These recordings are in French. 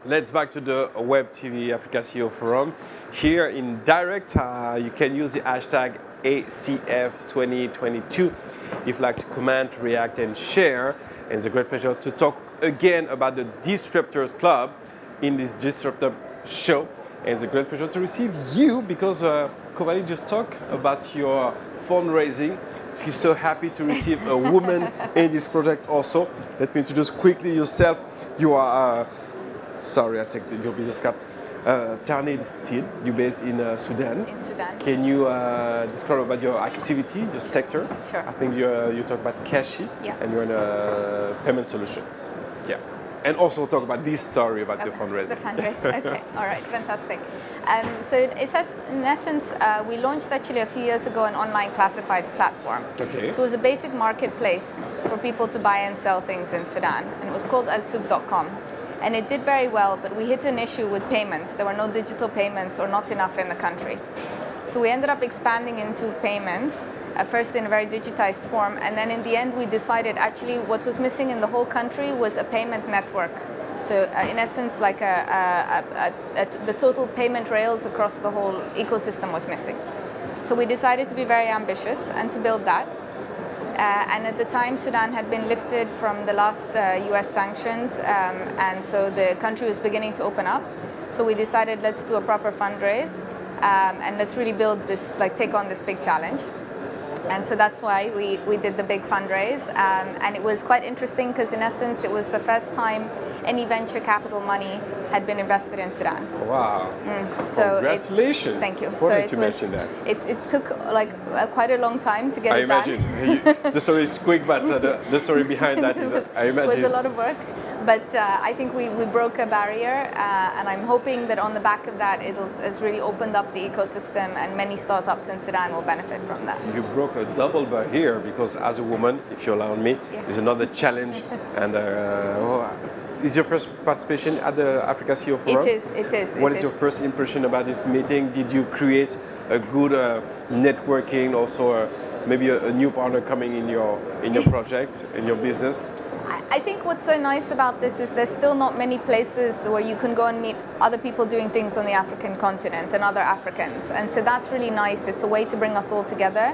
let's back to the Web TV Africa CEO Forum. Here in direct, you can use the hashtag ACF2022 if you like to comment, react, and share. And it's a great pleasure to talk again about the Disruptors Club in this Disruptor show. And it's a great pleasure to receive you because Kovali just talked about your fundraising. She's so happy to receive a woman in this project also. Let me introduce quickly yourself. You are, sorry, I take your business card. Tarnid Sid, you're based in Sudan. In Sudan. Can you describe about your activity, your sector? Sure. I think you talk about Kashi, Yeah. and you're in a payment solution. Yeah. And also talk about this story about the fundraising. The fundraising, okay. All right, fantastic. So it says, in essence, we launched actually a few years ago an online classifieds platform. Okay. So it was a basic marketplace for people to buy and sell things in Sudan. And it was called alsouk.com. And it did very well, but we hit an issue with payments. There were no digital payments or not enough in the country. So we ended up expanding into payments, first in a very digitized form, and then in the end we decided actually what was missing in the whole country was a payment network. So in essence, like the total payment rails across the whole ecosystem was missing. So we decided to be very ambitious and to build that. And at the time, Sudan had been lifted from the last US sanctions, and so the country was beginning to open up. So we decided, let's do a proper fundraise, and let's really build this, like take on this big challenge. And so that's why we did the big fundraise. And it was quite interesting because in essence, it was the first time any venture capital money had been invested in Sudan. Wow. So congratulations. Thank you. Important to mention that. It took like quite a long time to get I it imagine. done. The story is quick, but the story behind that is, I imagine. It was a lot of work. But I think we broke a barrier, and I'm hoping that on the back of that, it's really opened up the ecosystem, and many startups in Sudan will benefit from that. You broke a double barrier because as a woman, if you allow me, Yeah. is another challenge. And is your first participation at the Africa CEO Forum? It is. What is your first impression about this meeting? Did you create a good networking, also maybe a new partner coming in your project, in your business? I think what's so nice about this is there's still not many places where you can go and meet other people doing things on the African continent and other Africans. And so that's really nice. It's a way to bring us all together.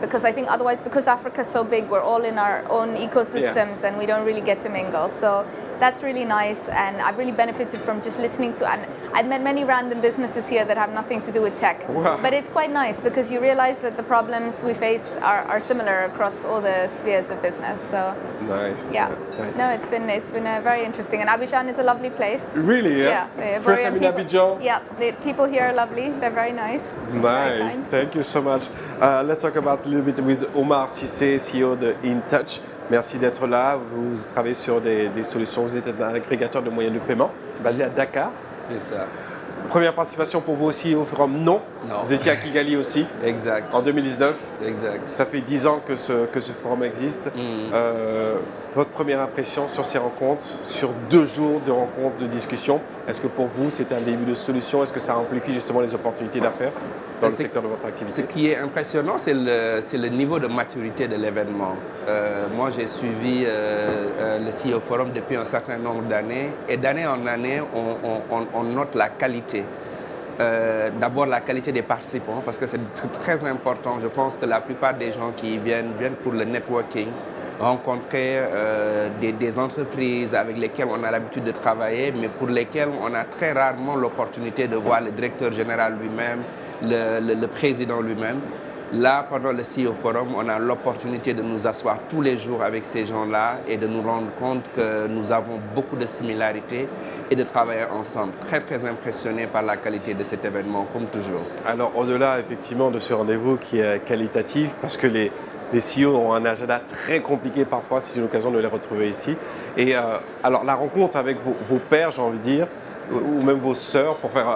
Because I think otherwise, because Africa's so big, we're all in our own ecosystems and we don't really get to mingle. So that's really nice. And I've really benefited from just listening to, and I've met many random businesses here that have nothing to do with tech. Wow. But it's quite nice because you realize that the problems we face are similar across all the spheres of business. So Nice. yeah. That's nice. No, it's been very interesting. And Abidjan is a lovely place. Really, yeah? Yeah. First time in Abidjan? Yeah, the people here are lovely. They're very nice. Very Nice, kind. thank you so much. Let's talk about a little bit with Omar Cissé, CEO de InTouch. Merci d'être là. Vous travaillez sur des solutions. Vous êtes un agrégateur de moyens de paiement basé à Dakar. C'est ça. Première participation pour vous aussi au forum? Non. Non. Vous étiez à Kigali aussi Exact. en 2019. Exact. Ça fait 10 ans que ce forum existe. Votre première impression sur ces rencontres, sur 2 jours de rencontres, de discussions, est-ce que pour vous c'est un début de solution? Est-ce que ça amplifie justement les opportunités d'affaires dans le secteur de votre activité? Ce qui est impressionnant, c'est le niveau de maturité de l'événement. Moi, j'ai suivi le CEO Forum depuis un certain nombre d'années et d'année en année, on note la qualité. D'abord la qualité des participants parce que c'est très important. Je pense que la plupart des gens qui viennent pour le networking, rencontrer des entreprises avec lesquelles on a l'habitude de travailler, mais pour lesquelles on a très rarement l'opportunité de voir le directeur général lui-même, le président lui-même. Là, pendant le CEO Forum, on a l'opportunité de nous asseoir tous les jours avec ces gens-là et de nous rendre compte que nous avons beaucoup de similarités et de travailler ensemble. Très, très impressionné par la qualité de cet événement, comme toujours. Alors, au-delà effectivement de ce rendez-vous qui est qualitatif, parce que les CEO ont un agenda très compliqué parfois, si j'ai l'occasion de les retrouver ici. Et alors, la rencontre avec vos pairs, j'ai envie de dire, ou même vos sœurs, pour faire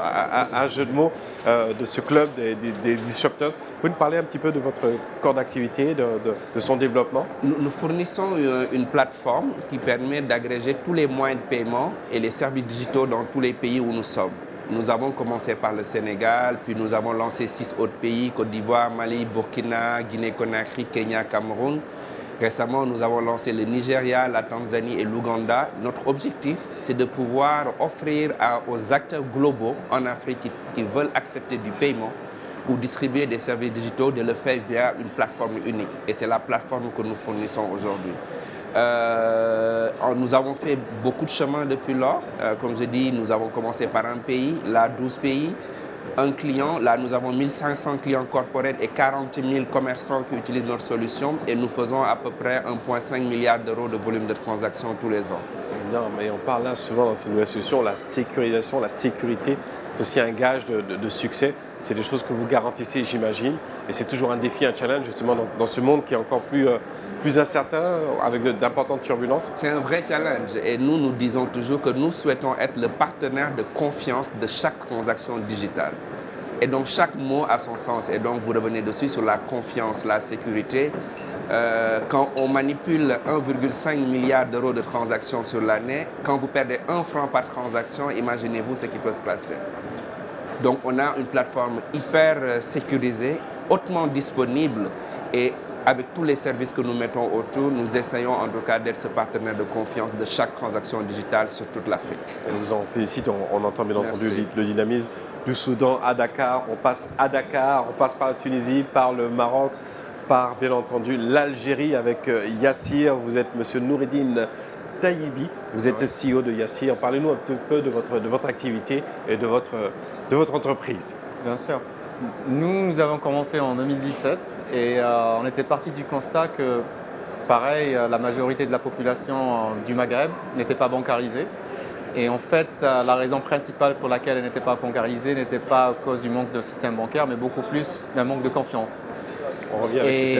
un jeu de mots, de ce club des disruptors. Vous pouvez nous parler un petit peu de votre corps d'activité, de son développement? Nous fournissons une plateforme qui permet d'agréger tous les moyens de paiement et les services digitaux dans tous les pays où nous sommes. Nous avons commencé par le Sénégal, puis nous avons lancé 6 autres pays, Côte d'Ivoire, Mali, Burkina, Guinée-Conakry, Kenya, Cameroun. Récemment, nous avons lancé le Nigeria, la Tanzanie et l'Ouganda. Notre objectif, c'est de pouvoir offrir aux acteurs globaux en Afrique qui veulent accepter du paiement ou distribuer des services digitaux, de le faire via une plateforme unique. Et c'est la plateforme que nous fournissons aujourd'hui. Nous avons fait beaucoup de chemin depuis lors. Comme je dis, nous avons commencé par un pays, là 12 pays. Un client, là nous avons 1500 clients corporate et 40 000 commerçants qui utilisent notre solution et nous faisons à peu près 1,5 milliard d'euros de volume de transactions tous les ans. Non, mais on parle là souvent dans ces nouvelles solutions, la sécurisation, la sécurité, c'est aussi un gage de succès. C'est des choses que vous garantissez, j'imagine. Et c'est toujours un défi, un challenge, justement, dans ce monde qui est encore plus incertain, avec d'importantes turbulences. C'est un vrai challenge. Et nous disons toujours que nous souhaitons être le partenaire de confiance de chaque transaction digitale. Et donc, chaque mot a son sens. Et donc, vous revenez dessus sur la confiance, la sécurité. Quand on manipule 1,5 milliard d'euros de transactions sur l'année, quand vous perdez 1 franc par transaction, imaginez-vous ce qui peut se passer. Donc on a une plateforme hyper sécurisée, hautement disponible et avec tous les services que nous mettons autour, nous essayons en tout cas d'être ce partenaire de confiance de chaque transaction digitale sur toute l'Afrique. On vous en félicite, on entend bien entendu le dynamisme du Soudan à Dakar, on passe à Dakar, on passe par la Tunisie, par le Maroc, par bien entendu l'Algérie avec Yassir. Vous êtes monsieur Noureddine Taïbi, vous êtes CEO de Yassir. Parlez-nous un petit peu de votre activité et de votre entreprise. Bien sûr. Nous avons commencé en 2017 et on était parti du constat que, pareil, la majorité de la population du Maghreb n'était pas bancarisée. Et en fait, la raison principale pour laquelle elle n'était pas bancarisée n'était pas à cause du manque de système bancaire, mais beaucoup plus d'un manque de confiance. On revient avec et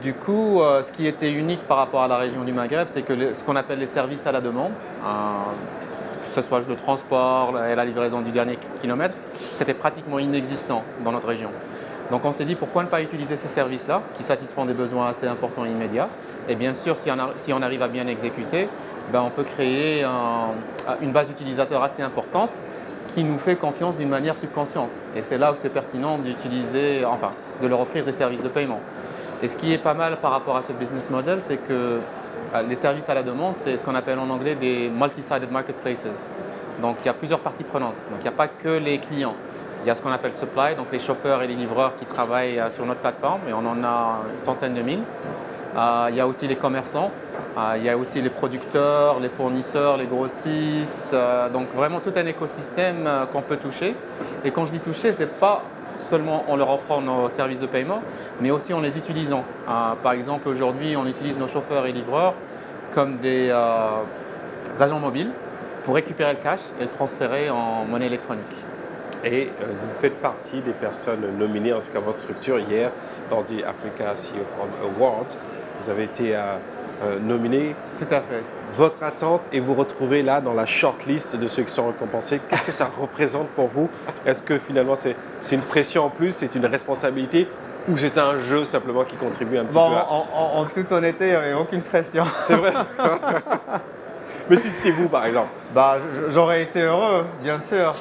du coup, ce qui était unique par rapport à la région du Maghreb, c'est que ce qu'on appelle les services à la demande, que ce soit le transport et la livraison du dernier kilomètre, c'était pratiquement inexistant dans notre région. Donc on s'est dit pourquoi ne pas utiliser ces services-là qui satisfont des besoins assez importants et immédiats. Et bien sûr, si on arrive à bien exécuter, ben on peut créer une base d'utilisateurs assez importante qui nous fait confiance d'une manière subconsciente. Et c'est là où c'est pertinent d'utiliser, enfin, de leur offrir des services de paiement. Et ce qui est pas mal par rapport à ce business model, c'est que les services à la demande, c'est ce qu'on appelle en anglais des multi-sided marketplaces. Donc il y a plusieurs parties prenantes. Donc il n'y a pas que les clients. Il y a ce qu'on appelle supply, donc les chauffeurs et les livreurs qui travaillent sur notre plateforme, et on en a une centaine de mille. Il y a aussi les commerçants, il y a aussi les producteurs, les fournisseurs, les grossistes, donc vraiment tout un écosystème qu'on peut toucher. Et quand je dis toucher, ce n'est pas seulement en leur offrant nos services de paiement, mais aussi en les utilisant. Par exemple, aujourd'hui, on utilise nos chauffeurs et livreurs comme des agents mobiles pour récupérer le cash et le transférer en monnaie électronique. Et vous faites partie des personnes nominées, en tout cas votre structure, hier, lors du Africa CEO Awards. Vous avez été nominé. Tout à fait. Votre attente et vous retrouvez là dans la shortlist de ceux qui sont récompensés. Qu'est-ce que ça représente pour vous? Est-ce que finalement c'est une pression en plus, c'est une responsabilité ou c'est un jeu simplement qui contribue un petit peu à... En toute honnêteté, il n'y avait aucune pression. C'est vrai. Mais si c'était vous par exemple? J'aurais été heureux, bien sûr.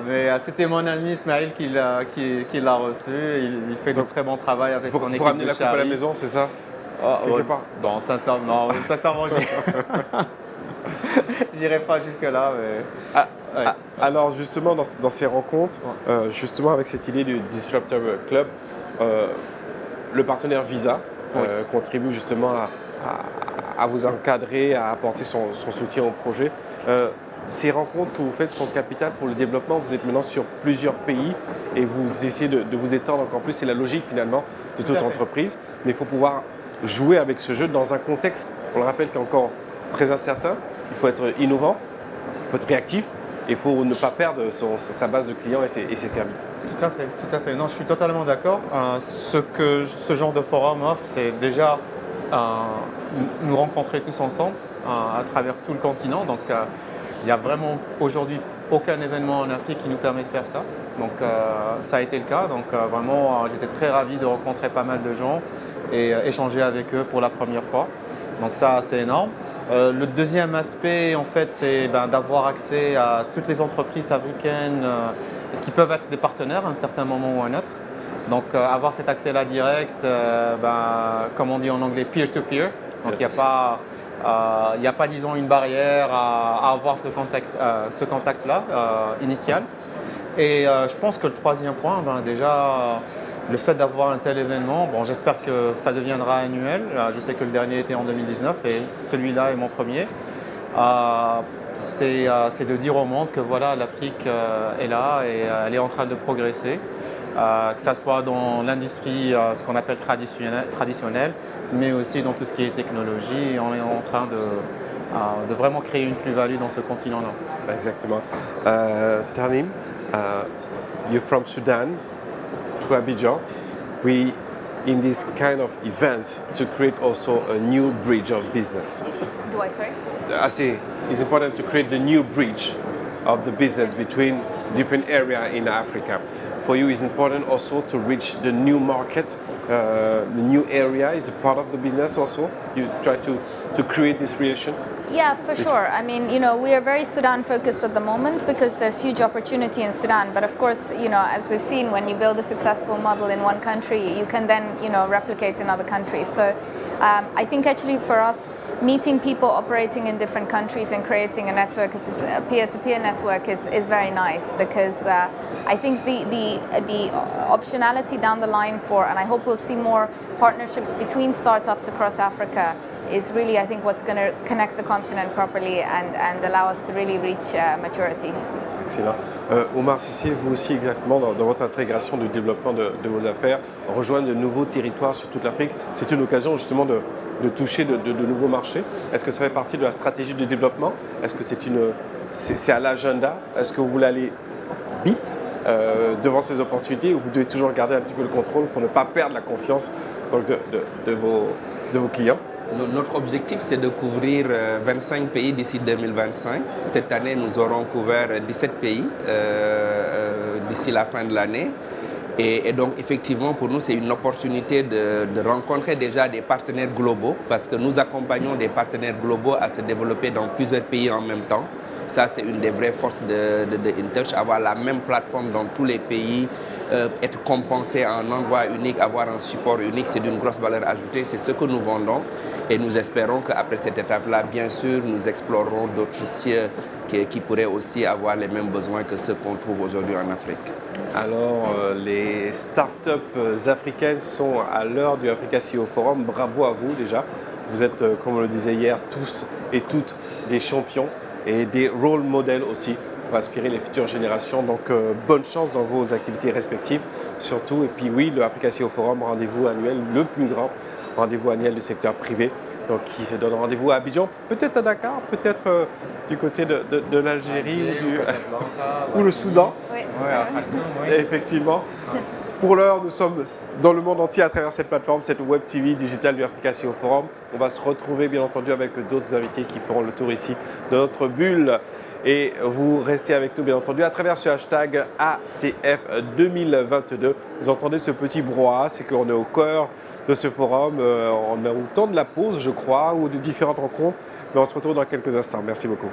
Mais c'était mon ami Ismaël qui l'a reçu. Il fait du très bon travail avec son équipe. Vous ramenez la coupe à la maison, c'est ça? Quelque part? Non, sincèrement, j'irai pas jusque-là. Mais... ouais. Alors justement, dans ces rencontres, justement avec cette idée du Disruptor Club, le partenaire Visa contribue justement à vous encadrer, à apporter son soutien au projet. Ces rencontres que vous faites sont capitales pour le développement. Vous êtes maintenant sur plusieurs pays et vous essayez de vous étendre encore plus. C'est la logique finalement de toute entreprise. Mais il faut pouvoir jouer avec ce jeu dans un contexte, on le rappelle, qui est encore très incertain. Il faut être innovant, il faut être réactif et il faut ne pas perdre sa base de clients et ses services. Tout à fait. Non, je suis totalement d'accord. Ce que ce genre de forum offre, c'est déjà nous rencontrer tous ensemble à travers tout le continent. Donc, il n'y a vraiment aujourd'hui aucun événement en Afrique qui nous permet de faire ça. Donc, ça a été le cas. Donc, vraiment, j'étais très ravi de rencontrer pas mal de gens et échanger avec eux pour la première fois. Donc, ça, c'est énorme. Le deuxième aspect, en fait, c'est d'avoir accès à toutes les entreprises africaines qui peuvent être des partenaires à un certain moment ou à un autre. Donc avoir cet accès-là direct, comme on dit en anglais, peer-to-peer. Donc il n'y a pas, disons, une barrière à avoir ce contact-là initial. Et je pense que le troisième point, déjà, le fait d'avoir un tel événement, bon, j'espère que ça deviendra annuel. Je sais que le dernier était en 2019 et celui-là est mon premier. C'est de dire au monde que voilà, l'Afrique est là et elle est en train de progresser. Que ce soit dans l'industrie, ce qu'on appelle traditionnelle, mais aussi dans tout ce qui est technologie. On est en train de vraiment créer une plus-value dans ce continent-là. Exactement. Tarnim, you're from Sudan to Abidjan. We, in this kind of events, to create also a new bridge of business. Do I, sorry? I say it's important to create the new bridge of the business between different areas in Africa. For you, it's important also to reach the new market, the new area is a part of the business also. You try to create this relation. Yeah, for sure. I mean, we are very Sudan focused at the moment because there's huge opportunity in Sudan. But of course, as we've seen, when you build a successful model in one country, you can then, replicate in other countries. So I think actually for us, meeting people operating in different countries and creating a network, a peer-to-peer network is very nice because I think the optionality down the line and I hope we'll see more partnerships between startups across Africa is really, I think, what's going to connect the continent properly and allow us to really reach maturity. Excellent. Omar Cissé, vous aussi exactement dans votre intégration du développement de vos affaires, rejoindre de nouveaux territoires sur toute l'Afrique, c'est une occasion justement de toucher de nouveaux marchés. Est-ce que ça fait partie de la stratégie de développement? Est-ce que c'est à l'agenda? Est-ce que vous voulez aller vite devant ces opportunités ou vous devez toujours garder un petit peu le contrôle pour ne pas perdre la confiance donc, de vos clients? Notre objectif, c'est de couvrir 25 pays d'ici 2025. Cette année, nous aurons couvert 17 pays d'ici la fin de l'année. Et donc, effectivement, pour nous, c'est une opportunité de rencontrer déjà des partenaires globaux parce que nous accompagnons des partenaires globaux à se développer dans plusieurs pays en même temps. Ça, c'est une des vraies forces de InTouch, avoir la même plateforme dans tous les pays, être compensé à un endroit unique, avoir un support unique, c'est d'une grosse valeur ajoutée. C'est ce que nous vendons et nous espérons qu'après cette étape-là, bien sûr, nous explorerons d'autres cieux qui pourraient aussi avoir les mêmes besoins que ceux qu'on trouve aujourd'hui en Afrique. Alors, les startups africaines sont à l'heure du Africa CEO Forum. Bravo à vous déjà. Vous êtes, comme on le disait hier, tous et toutes des champions et des role models aussi pour inspirer les futures générations. Donc, bonne chance dans vos activités respectives, surtout. Et puis oui, le Africa CEO Forum, rendez-vous annuel, le plus grand rendez-vous annuel du secteur privé. Donc, qui se donne rendez-vous à Abidjan, peut-être à Dakar, peut-être du côté de l'Algérie ou le Soudan. Oui. Oui. Effectivement. Pour l'heure, nous sommes dans le monde entier à travers cette plateforme, cette web TV digitale du Africa CEO Forum. On va se retrouver bien entendu avec d'autres invités qui feront le tour ici de notre bulle. Et vous restez avec nous bien entendu à travers ce hashtag ACF 2022. Vous entendez ce petit brouhaha, c'est qu'on est au cœur de ce forum. On a au temps de la pause, je crois, ou de différentes rencontres. Mais on se retrouve dans quelques instants. Merci beaucoup.